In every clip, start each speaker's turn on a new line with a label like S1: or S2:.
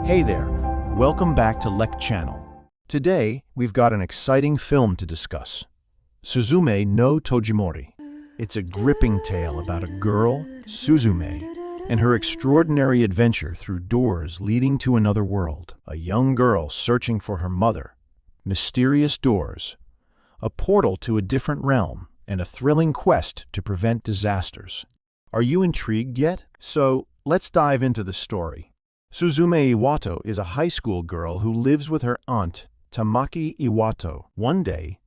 S1: Hey there, welcome back to lekchannel. Today, we've got an exciting film to discuss, Suzume no Tojimori. It's a gripping tale about a girl, Suzume, and her extraordinary adventure through doors leading to another world. A young girl searching for her mother, mysterious doors, a portal to a different realm, and a thrilling quest to prevent disasters. Are you intrigued yet? So, let's dive into the story. Suzume Iwato is a high school girl who lives with her aunt, Tamaki Iwato. One day,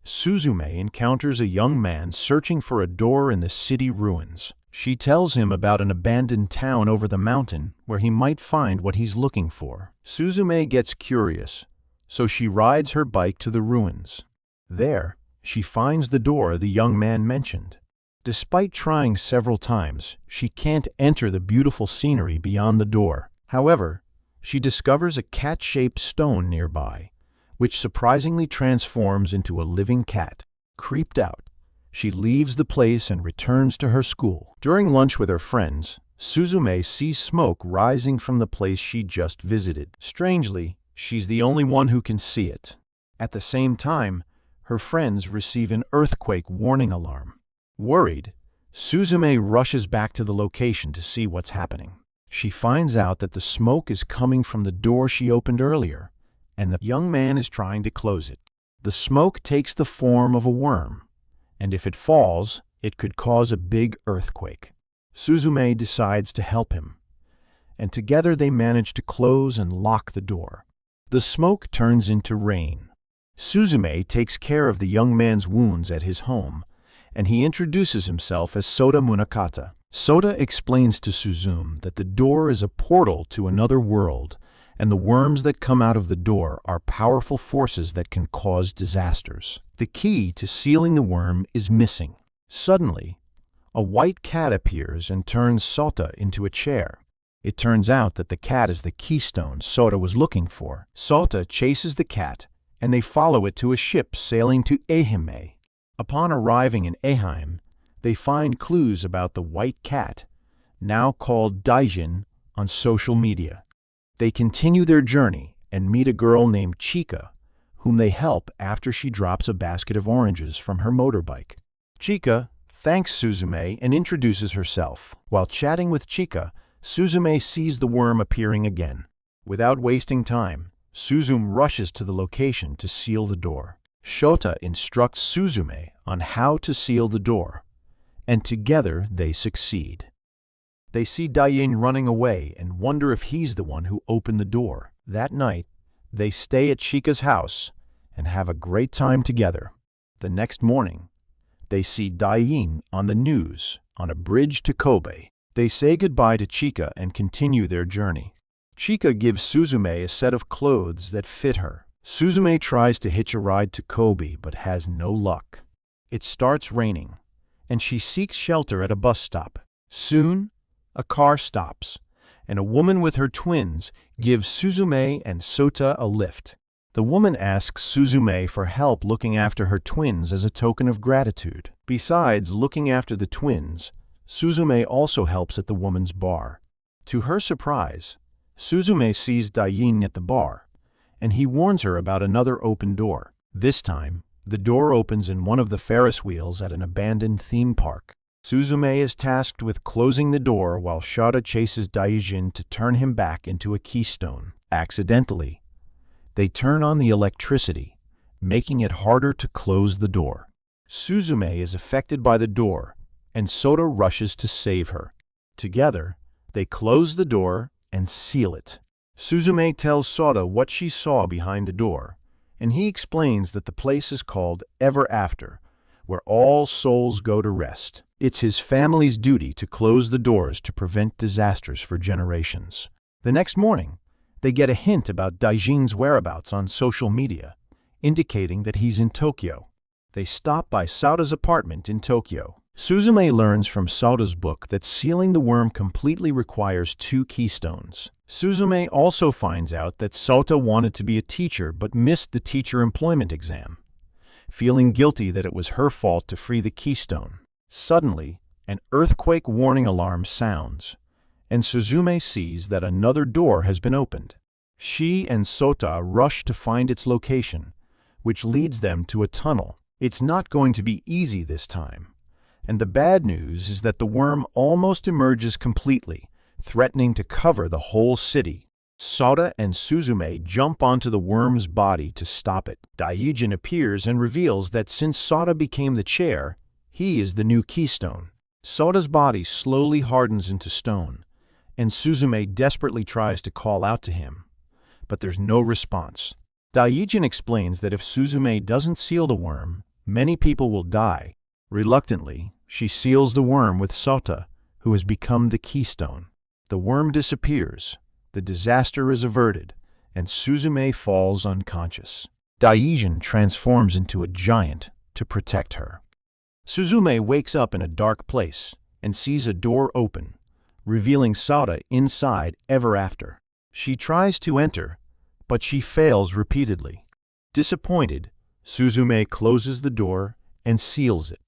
S1: Suzume encounters a young man searching for a door in the city ruins. She tells him about an abandoned town over the mountain where he might find what he's looking for. Suzume gets curious, so she rides her bike to the ruins. There, she finds the door the young man mentioned. Despite trying several times, she can't enter the beautiful scenery beyond the door. However, she discovers a cat-shaped stone nearby, which surprisingly transforms into a living cat. Creeped out, she leaves the place and returns to her school. During lunch with her friends, Suzume sees smoke rising from the place she just visited. Strangely, she's the only one who can see it. At the same time, her friends receive an earthquake warning alarm. Worried, Suzume rushes back to the location to see what's happening. She finds out that the smoke is coming from the door she opened earlier, and the young man is trying to close it. The smoke takes the form of a worm, and if it falls, it could cause a big earthquake. Suzume decides to help him, and together they manage to close and lock the door. The smoke turns into rain. Suzume takes care of the young man's wounds at his home, and he introduces himself as Sota Munakata. Sota explains to Suzume that the door is a portal to another world, and the worms that come out of the door are powerful forces that can cause disasters. The key to sealing the worm is missing. Suddenly, a white cat appears and turns Sota into a chair. It turns out that the cat is the keystone Sota was looking for. Sota chases the cat, and they follow it to a ship sailing to Ehime. Upon arriving in Eheim, they find clues about the white cat, now called Daijin, on social media. They continue their journey and meet a girl named Chika, whom they help after she drops a basket of oranges from her motorbike. Chika thanks Suzume and introduces herself. While chatting with Chika, Suzume sees the worm appearing again. Without wasting time, Suzume rushes to the location to seal the door. Shota instructs Suzume on how to seal the door, and together they succeed. They see Daijin running away and wonder if he's the one who opened the door. That night, they stay at Chika's house and have a great time together. The next morning, they see Daijin on the news on a bridge to Kobe. They say goodbye to Chika and continue their journey. Chika gives Suzume a set of clothes that fit her. Suzume tries to hitch a ride to Kobe but has no luck. It starts raining, and she seeks shelter at a bus stop. Soon, a car stops, and a woman with her twins gives Suzume and Sota a lift. The woman asks Suzume for help looking after her twins as a token of gratitude. Besides looking after the twins, Suzume also helps at the woman's bar. To her surprise, Suzume sees Daijin at the bar, and he warns her about another open door. This time, the door opens in one of the Ferris wheels at an abandoned theme park. Suzume is tasked with closing the door while Shota chases Daijin to turn him back into a keystone. Accidentally, they turn on the electricity, making it harder to close the door. Suzume is affected by the door, and Sota rushes to save her. Together, they close the door and seal it. Suzume tells Sota what she saw behind the door, and he explains that the place is called Ever After, where all souls go to rest. It's his family's duty to close the doors to prevent disasters for generations. The next morning, they get a hint about Daijin's whereabouts on social media, indicating that he's in Tokyo. They stop by Sota's apartment in Tokyo. Suzume learns from Sota's book that sealing the worm completely requires 2 keystones. Suzume also finds out that Sota wanted to be a teacher but missed the teacher employment exam, feeling guilty that it was her fault to free the keystone. Suddenly, an earthquake warning alarm sounds, and Suzume sees that another door has been opened. She and Sota rush to find its location, which leads them to a tunnel. It's not going to be easy this time. And the bad news is that the worm almost emerges completely, threatening to cover the whole city. Sota and Suzume jump onto the worm's body to stop it. Daijin appears and reveals that since Sota became the chair, he is the new keystone. Sota's body slowly hardens into stone, and Suzume desperately tries to call out to him, but there's no response. Daijin explains that if Suzume doesn't seal the worm, many people will die. Reluctantly, she seals the worm with Sota, who has become the keystone. The worm disappears, the disaster is averted, and Suzume falls unconscious. Daijin transforms into a giant to protect her. Suzume wakes up in a dark place and sees a door open, revealing Sota inside ever after. She tries to enter, but she fails repeatedly. Disappointed, Suzume closes the door and seals it.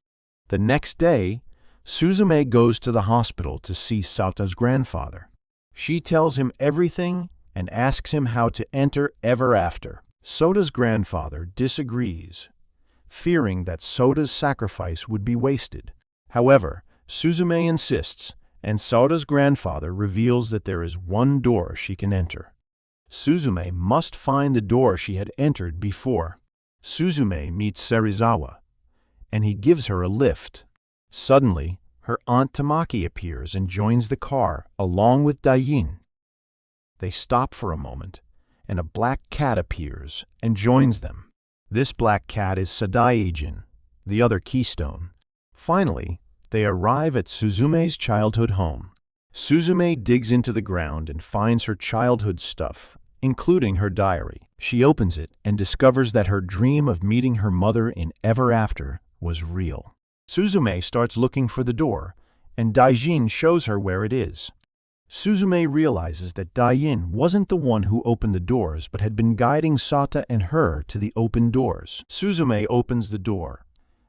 S1: The next day, Suzume goes to the hospital to see Sota's grandfather. She tells him everything and asks him how to enter ever after. Sota's grandfather disagrees, fearing that Sota's sacrifice would be wasted. However, Suzume insists, and Sota's grandfather reveals that there is one door she can enter. Suzume must find the door she had entered before. Suzume meets Serizawa, and he gives her a lift. Suddenly, her aunt Tamaki appears and joins the car, along with Daijin. They stop for a moment, and a black cat appears and joins them. This black cat is Sadaijin, the other keystone. Finally, they arrive at Suzume's childhood home. Suzume digs into the ground and finds her childhood stuff, including her diary. She opens it and discovers that her dream of meeting her mother in Ever After was real. Suzume starts looking for the door, and Daijin shows her where it is. Suzume realizes that Daijin wasn't the one who opened the doors, but had been guiding Sota and her to the open doors. Suzume opens the door,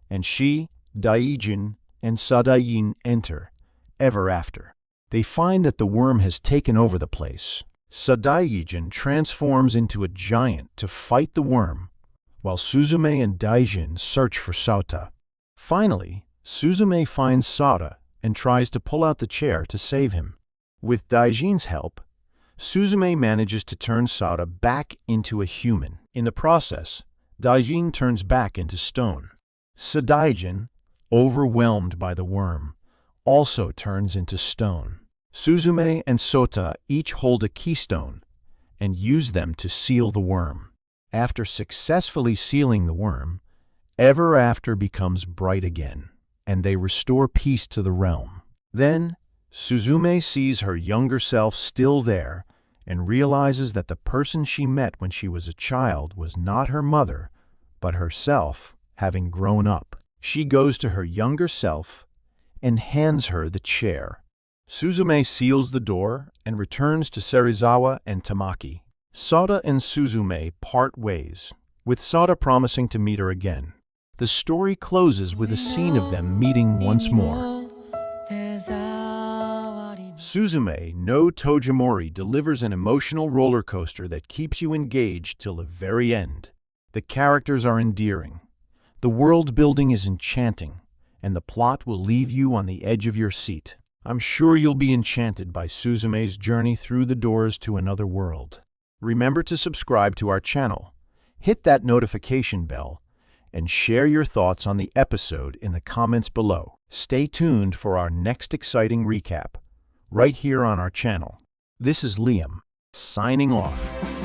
S1: and she, Daijin, and Sadaijin enter, ever after. They find that the worm has taken over the place. Sadaijin transforms into a giant to fight the worm, while Suzume and Daijin search for Sota. Finally, Suzume finds Sota and tries to pull out the chair to save him. With Daijin's help, Suzume manages to turn Sota back into a human. In the process, Daijin turns back into stone. Sadaijin, overwhelmed by the worm, also turns into stone. Suzume and Sota each hold a keystone and use them to seal the worm. After successfully sealing the worm, Ever After becomes bright again, and they restore peace to the realm. Then, Suzume sees her younger self still there and realizes that the person she met when she was a child was not her mother, but herself, having grown up. She goes to her younger self and hands her the chair. Suzume seals the door and returns to Serizawa and Tamaki. Sota and Suzume part ways, with Sota promising to meet her again. The story closes with a scene of them meeting once more. Suzume no Tojimori delivers an emotional roller coaster that keeps you engaged till the very end. The characters are endearing, the world building is enchanting, and the plot will leave you on the edge of your seat. I'm sure you'll be enchanted by Suzume's journey through the doors to another world. Remember to subscribe to our channel, hit that notification bell, and share your thoughts on the episode in the comments below. Stay tuned for our next exciting recap, right here on our channel. This is Liam, signing off.